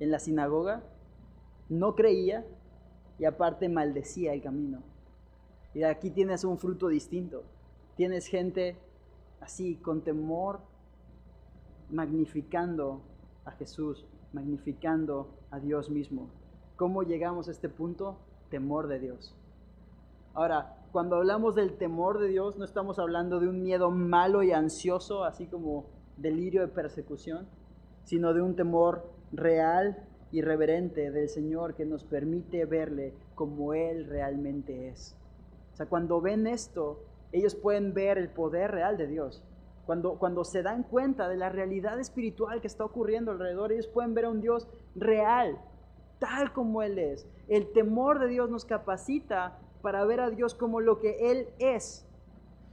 en la sinagoga? No creía y aparte maldecía el camino. Y aquí tienes un fruto distinto. Tienes gente así, con temor, magnificando a Jesús, magnificando a Dios mismo. ¿Cómo llegamos a este punto? Temor de Dios. Ahora, cuando hablamos del temor de Dios, no estamos hablando de un miedo malo y ansioso, así como delirio de persecución, sino de un temor real y reverente del Señor que nos permite verle como Él realmente es. O sea, cuando ven esto, ellos pueden ver el poder real de Dios. Cuando se dan cuenta de la realidad espiritual que está ocurriendo alrededor, ellos pueden ver a un Dios real, tal como Él es. El temor de Dios nos capacita para ver a Dios como lo que Él es,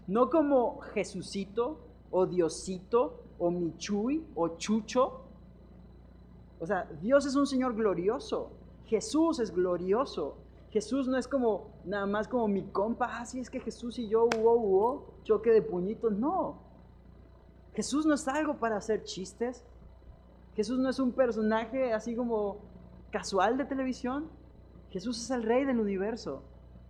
no como Jesucito o Diosito o Michuy o Chucho. O sea, Dios es un Señor glorioso, Jesús es glorioso. Jesús no es como nada más como mi compa, así es que Jesús y yo, choque de puñitos, no. Jesús no es algo para hacer chistes. Jesús no es un personaje así como casual de televisión. Jesús es el Rey del universo.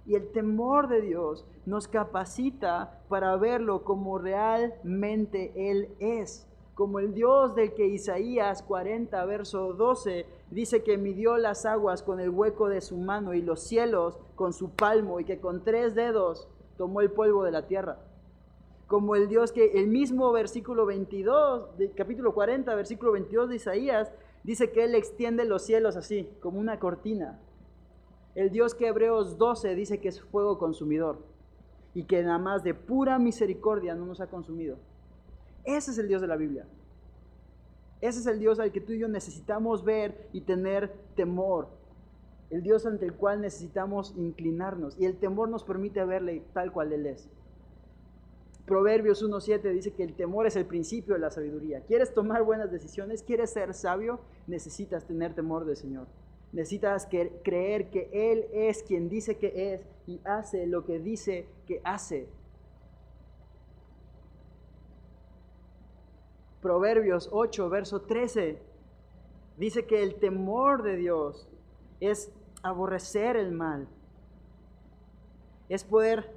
Y el temor de Dios nos capacita para verlo como realmente Él es. Como el Dios del que Isaías 40, verso 12, dice que midió las aguas con el hueco de su mano y los cielos con su palmo y que con 3 dedos tomó el polvo de la tierra. Como el Dios que el mismo versículo 22, del capítulo 40, versículo 22 de Isaías, dice que Él extiende los cielos así, como una cortina. El Dios que Hebreos 12 dice que es fuego consumidor y que nada más de pura misericordia no nos ha consumido. Ese es el Dios de la Biblia. Ese es el Dios al que tú y yo necesitamos ver y tener temor. El Dios ante el cual necesitamos inclinarnos. Y el temor nos permite verle tal cual Él es. Proverbios 1:7 dice que el temor es el principio de la sabiduría. ¿Quieres tomar buenas decisiones? ¿Quieres ser sabio? Necesitas tener temor del Señor. Necesitas creer que Él es quien dice que es y hace lo que dice que hace. Proverbios 8, verso 13, dice que el temor de Dios es aborrecer el mal, es poder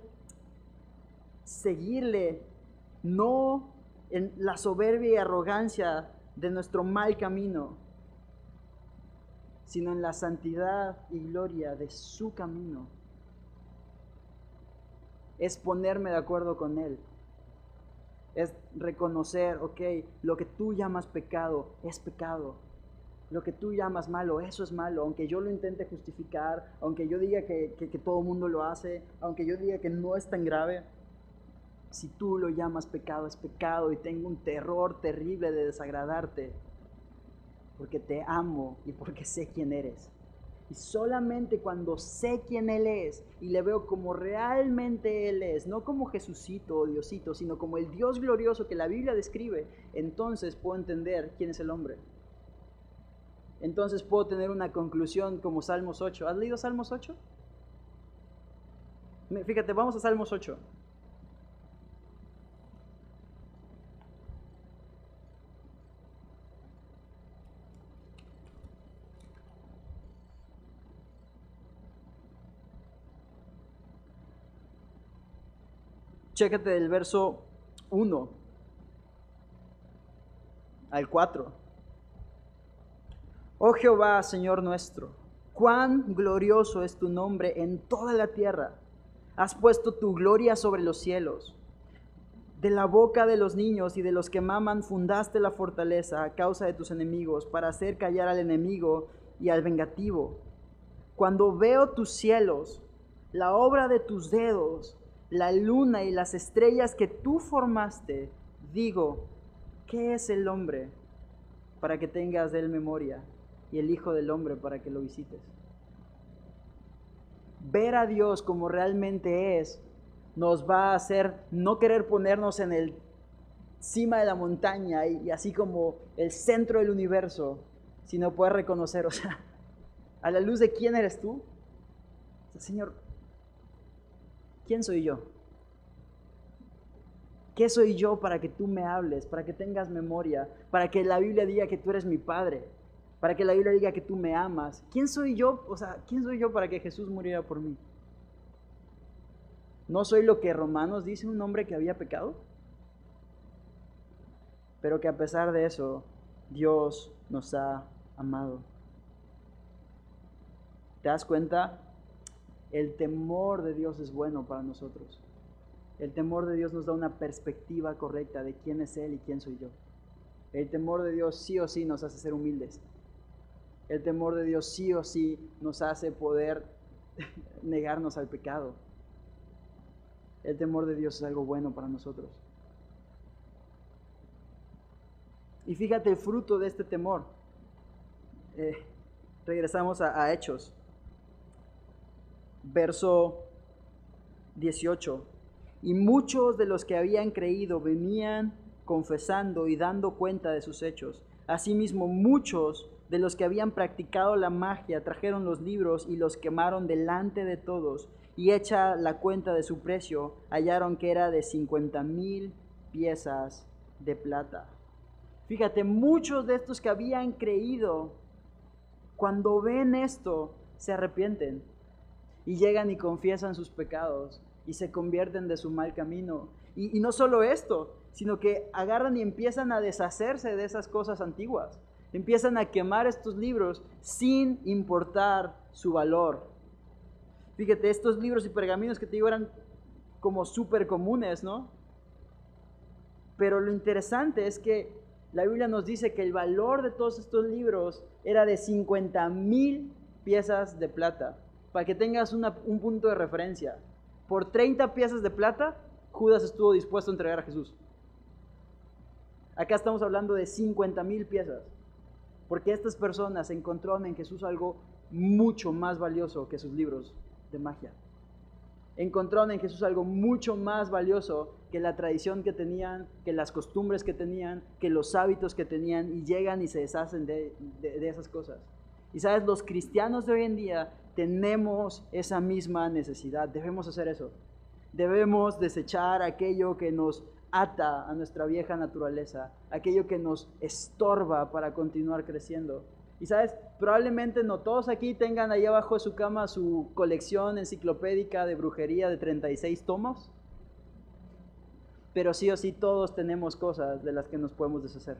seguirle, no en la soberbia y arrogancia de nuestro mal camino, sino en la santidad y gloria de su camino. Es ponerme de acuerdo con Él. Es reconocer, ok, lo que tú llamas pecado es pecado. Lo que tú llamas malo, eso es malo. Aunque yo lo intente justificar, aunque yo diga que todo el mundo lo hace, aunque yo diga que no es tan grave, si tú lo llamas pecado, es pecado y tengo un terror terrible de desagradarte, porque te amo y porque sé quién eres. Y solamente cuando sé quién Él es y le veo como realmente Él es, no como Jesucito o Diosito, sino como el Dios glorioso que la Biblia describe, entonces puedo entender quién es el hombre. Entonces puedo tener una conclusión como Salmos 8. ¿Has leído Salmos 8? Fíjate, vamos a Salmos 8. Chécate del verso 1 al 4. Oh Jehová, Señor nuestro, cuán glorioso es tu nombre en toda la tierra. Has puesto tu gloria sobre los cielos. De la boca de los niños y de los que maman fundaste la fortaleza a causa de tus enemigos, para hacer callar al enemigo y al vengativo. Cuando veo tus cielos, la obra de tus dedos, la luna y las estrellas que tú formaste, digo, ¿qué es el hombre para que tengas de él memoria? Y el Hijo del Hombre para que lo visites. Ver a Dios como realmente es nos va a hacer no querer ponernos en el cima de la montaña y así como el centro del universo, sino poder reconocer, o sea, a la luz de quién eres tú, o sea, Señor, ¿quién soy yo? ¿Qué soy yo para que tú me hables, para que tengas memoria, para que la Biblia diga que tú eres mi Padre, para que la Biblia diga que tú me amas? ¿Quién soy yo? O sea, ¿quién soy yo para que Jesús muriera por mí? ¿No soy lo que Romanos dice, un hombre que había pecado? Pero que a pesar de eso, Dios nos ha amado. ¿Te das cuenta? El temor de Dios es bueno para nosotros. El temor de Dios nos da una perspectiva correcta de quién es Él y quién soy yo. El temor de Dios sí o sí nos hace ser humildes. El temor de Dios sí o sí nos hace poder negarnos al pecado. El temor de Dios es algo bueno para nosotros. Y fíjate el fruto de este temor. Regresamos a Hechos. Verso 18. Y muchos de los que habían creído venían confesando y dando cuenta de sus hechos. Asimismo, muchos de los que habían practicado la magia trajeron los libros y los quemaron delante de todos. Y hecha la cuenta de su precio, hallaron que era de 50,000 piezas de plata. Fíjate, muchos de estos que habían creído, cuando ven esto, se arrepienten y llegan y confiesan sus pecados y se convierten de su mal camino. Y no solo esto, sino que agarran y empiezan a deshacerse de esas cosas antiguas. Empiezan a quemar estos libros sin importar su valor. Fíjate, estos libros y pergaminos que te digo eran como súper comunes, ¿no? Pero lo interesante es que la Biblia nos dice que el valor de todos estos libros era de 50,000 piezas de plata. Para que tengas un punto de referencia. Por 30 piezas de plata, Judas estuvo dispuesto a entregar a Jesús. Acá estamos hablando de 50,000 piezas. Porque estas personas encontraron en Jesús algo mucho más valioso que sus libros de magia. Encontraron en Jesús algo mucho más valioso que la tradición que tenían, que las costumbres que tenían, que los hábitos que tenían, y llegan y se deshacen de esas cosas. Y sabes, los cristianos de hoy en día tenemos esa misma necesidad. Debemos hacer eso. Debemos desechar aquello que nos ata a nuestra vieja naturaleza, aquello que nos estorba para continuar creciendo. Y sabes, probablemente no todos aquí tengan ahí abajo de su cama su colección enciclopédica de brujería de 36 tomos, pero sí o sí todos tenemos cosas de las que nos podemos deshacer.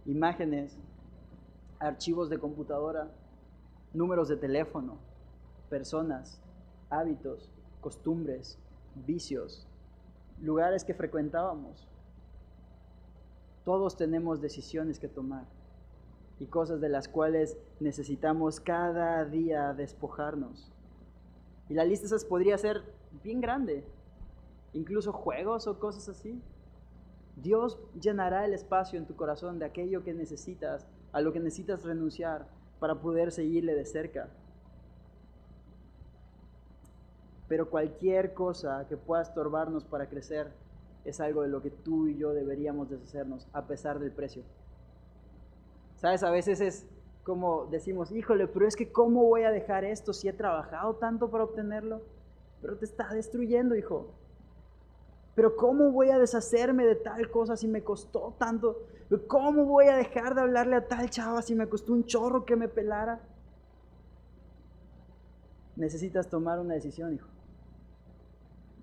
Imágenes, archivos de computadora, números de teléfono, personas, hábitos, costumbres, vicios, lugares que frecuentábamos. Todos tenemos decisiones que tomar y cosas de las cuales necesitamos cada día despojarnos. Y la lista esas podría ser bien grande, incluso juegos o cosas así. Dios llenará el espacio en tu corazón de aquello que necesitas, a lo que necesitas renunciar para poder seguirle de cerca. Pero cualquier cosa que pueda estorbarnos para crecer es algo de lo que tú y yo deberíamos deshacernos a pesar del precio. ¿Sabes? A veces es como decimos, híjole, pero es que ¿cómo voy a dejar esto si he trabajado tanto para obtenerlo? Pero te está destruyendo, hijo. Pero ¿cómo voy a deshacerme de tal cosa si me costó tanto? ¿Cómo voy a dejar de hablarle a tal chava si me costó un chorro que me pelara? Necesitas tomar una decisión, hijo.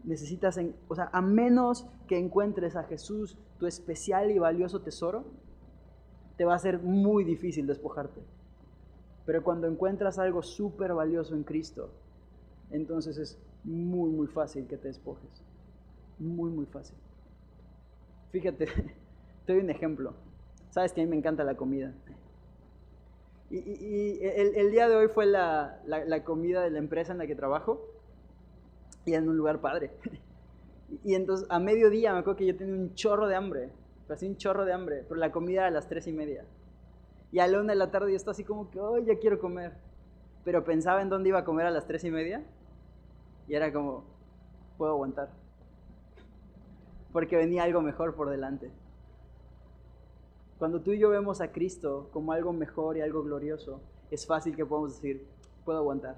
Necesitas, o sea, a menos que encuentres a Jesús, tu especial y valioso tesoro, te va a ser muy difícil despojarte. Pero cuando encuentras algo súper valioso en Cristo, entonces es muy, muy fácil que te despojes. Muy, muy fácil. Fíjate, te doy un ejemplo. Sabes que a mí me encanta la comida. Y el día de hoy fue la comida de la empresa en la que trabajo. Y en un lugar padre. Y entonces a mediodía me acuerdo que yo tenía un chorro de hambre. Pero así un chorro de hambre. Pero la comida era a las 3:30. Y a la 1 de la tarde yo estaba así como que, oh, ya quiero comer. Pero pensaba en dónde iba a comer a las 3:30. Y era como, puedo aguantar, porque venía algo mejor por delante. Cuando tú y yo vemos a Cristo como algo mejor y algo glorioso, es fácil que podamos decir, puedo aguantar.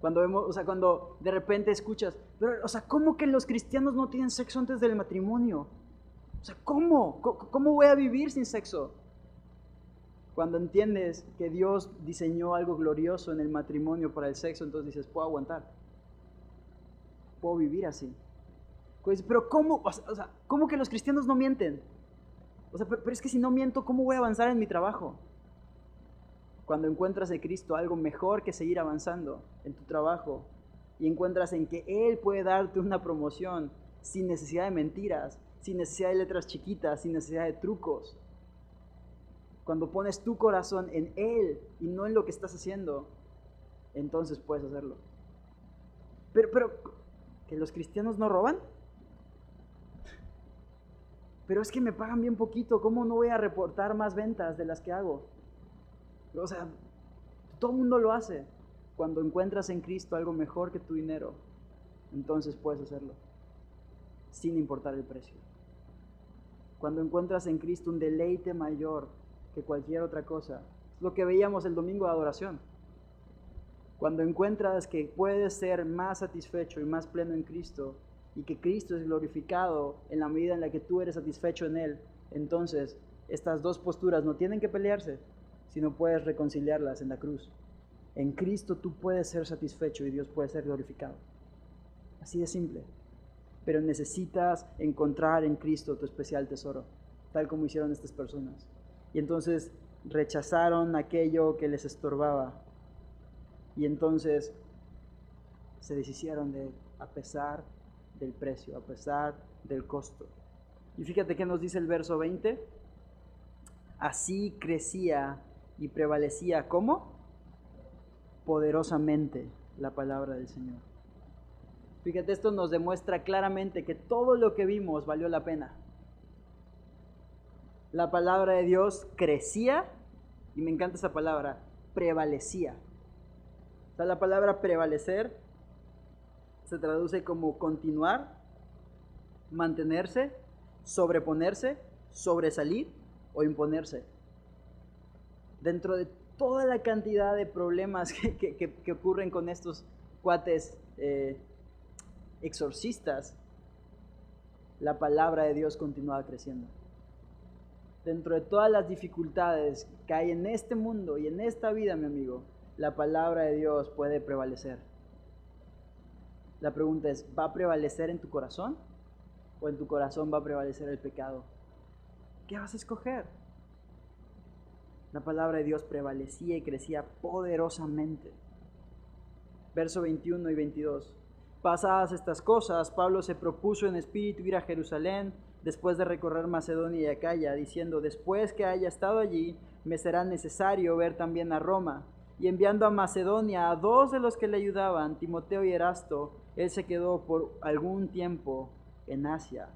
Cuando vemos, o sea, cuando de repente escuchas, pero, o sea, ¿cómo que los cristianos no tienen sexo antes del matrimonio? O sea, ¿cómo? ¿Cómo voy a vivir sin sexo? Cuando entiendes que Dios diseñó algo glorioso en el matrimonio para el sexo, entonces dices, puedo aguantar. Puedo vivir así. Pues, pero ¿cómo? O sea, ¿cómo que los cristianos no mienten? O sea, pero es que si no miento, ¿cómo voy a avanzar en mi trabajo? Cuando encuentras en Cristo algo mejor que seguir avanzando en tu trabajo y encuentras en que Él puede darte una promoción sin necesidad de mentiras, sin necesidad de letras chiquitas, sin necesidad de trucos. Cuando pones tu corazón en Él y no en lo que estás haciendo, entonces puedes hacerlo. Pero ¿que los cristianos no roban? Pero es que me pagan bien poquito, ¿cómo no voy a reportar más ventas de las que hago? O sea, todo el mundo lo hace. Cuando encuentras en Cristo algo mejor que tu dinero, entonces puedes hacerlo, sin importar el precio. Cuando encuentras en Cristo un deleite mayor que cualquier otra cosa, es lo que veíamos el domingo de adoración. Cuando encuentras que puedes ser más satisfecho y más pleno en Cristo, y que Cristo es glorificado en la medida en la que tú eres satisfecho en Él, entonces estas dos posturas no tienen que pelearse, sino puedes reconciliarlas en la cruz. En Cristo tú puedes ser satisfecho y Dios puede ser glorificado. Así de simple. Pero necesitas encontrar en Cristo tu especial tesoro, tal como hicieron estas personas. Y entonces rechazaron aquello que les estorbaba. Y entonces se deshicieron de él, a pesar del precio, a pesar del costo. Y fíjate qué nos dice el verso 20. Así crecía y prevalecía, ¿cómo? Poderosamente la palabra del Señor. Fíjate, esto nos demuestra claramente que todo lo que vimos valió la pena. La palabra de Dios crecía, y me encanta esa palabra, prevalecía. O sea, la palabra prevalecer se traduce como continuar, mantenerse, sobreponerse, sobresalir o imponerse. Dentro de toda la cantidad de problemas que ocurren con estos cuates exorcistas, la palabra de Dios continuaba creciendo. Dentro de todas las dificultades que hay en este mundo y en esta vida, mi amigo, la palabra de Dios puede prevalecer. La pregunta es, ¿va a prevalecer en tu corazón? ¿O en tu corazón va a prevalecer el pecado? ¿Qué vas a escoger? La palabra de Dios prevalecía y crecía poderosamente. Verso 21 y 22. Pasadas estas cosas, Pablo se propuso en espíritu ir a Jerusalén después de recorrer Macedonia y Acaya, diciendo, después que haya estado allí, me será necesario ver también a Roma. Y enviando a Macedonia a dos de los que le ayudaban, Timoteo y Erasto, él se quedó por algún tiempo en Asia.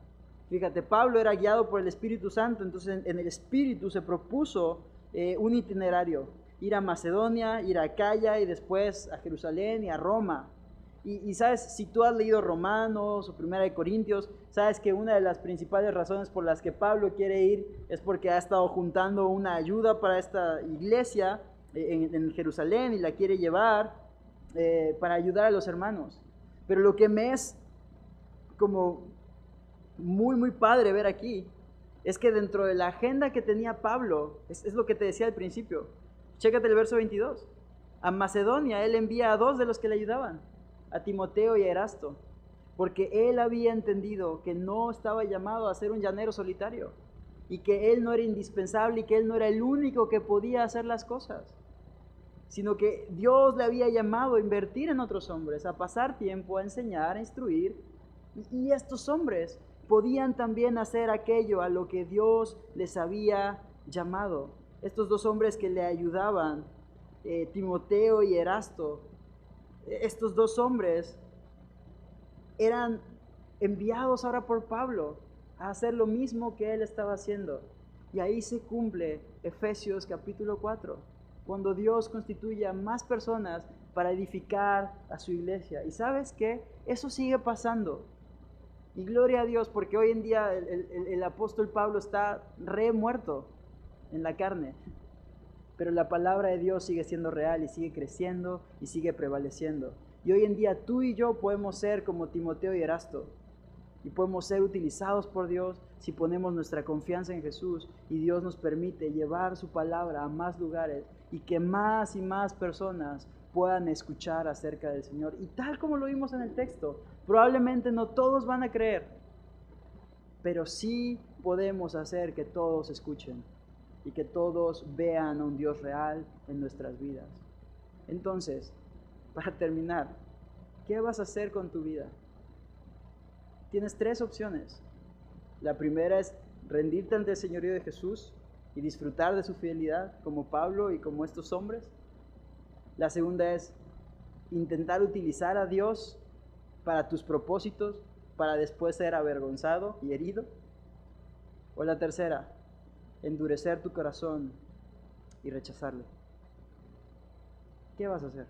Fíjate, Pablo era guiado por el Espíritu Santo, entonces en el Espíritu se propuso un itinerario, ir a Macedonia, ir a Acaya y después a Jerusalén y a Roma. Y sabes, si tú has leído Romanos o Primera de Corintios, sabes que una de las principales razones por las que Pablo quiere ir es porque ha estado juntando una ayuda para esta iglesia en Jerusalén y la quiere llevar para ayudar a los hermanos. Pero lo que me es como muy padre ver aquí es que dentro de la agenda que tenía Pablo, es lo que te decía al principio, chécate el verso 22, a Macedonia él envía a dos de los que le ayudaban, a Timoteo y a Erasto, porque él había entendido que no estaba llamado a ser un llanero solitario, y que él no era indispensable y que él no era el único que podía hacer las cosas, sino que Dios le había llamado a invertir en otros hombres, a pasar tiempo, a enseñar, a instruir, y estos hombres podían también hacer aquello a lo que Dios les había llamado. Estos dos hombres que le ayudaban, Timoteo y Erasto, estos dos hombres eran enviados ahora por Pablo a hacer lo mismo que él estaba haciendo. Y ahí se cumple Efesios capítulo 4, cuando Dios constituye a más personas para edificar a su iglesia. ¿Y sabes qué? Eso sigue pasando. Y gloria a Dios, porque hoy en día el apóstol Pablo está muerto en la carne. Pero la palabra de Dios sigue siendo real y sigue creciendo y sigue prevaleciendo. Y hoy en día tú y yo podemos ser como Timoteo y Erasto. Y podemos ser utilizados por Dios si ponemos nuestra confianza en Jesús y Dios nos permite llevar su palabra a más lugares y que más y más personas puedan escuchar acerca del Señor. Y tal como lo vimos en el texto, probablemente no todos van a creer, pero sí podemos hacer que todos escuchen y que todos vean a un Dios real en nuestras vidas. Entonces, para terminar, ¿qué vas a hacer con tu vida? Tienes 3 opciones. La primera es rendirte ante el señorío de Jesús y disfrutar de su fidelidad, como Pablo y como estos hombres. La segunda es intentar utilizar a Dios para tus propósitos, para después ser avergonzado y herido. O la tercera, endurecer tu corazón y rechazarle. ¿Qué vas a hacer?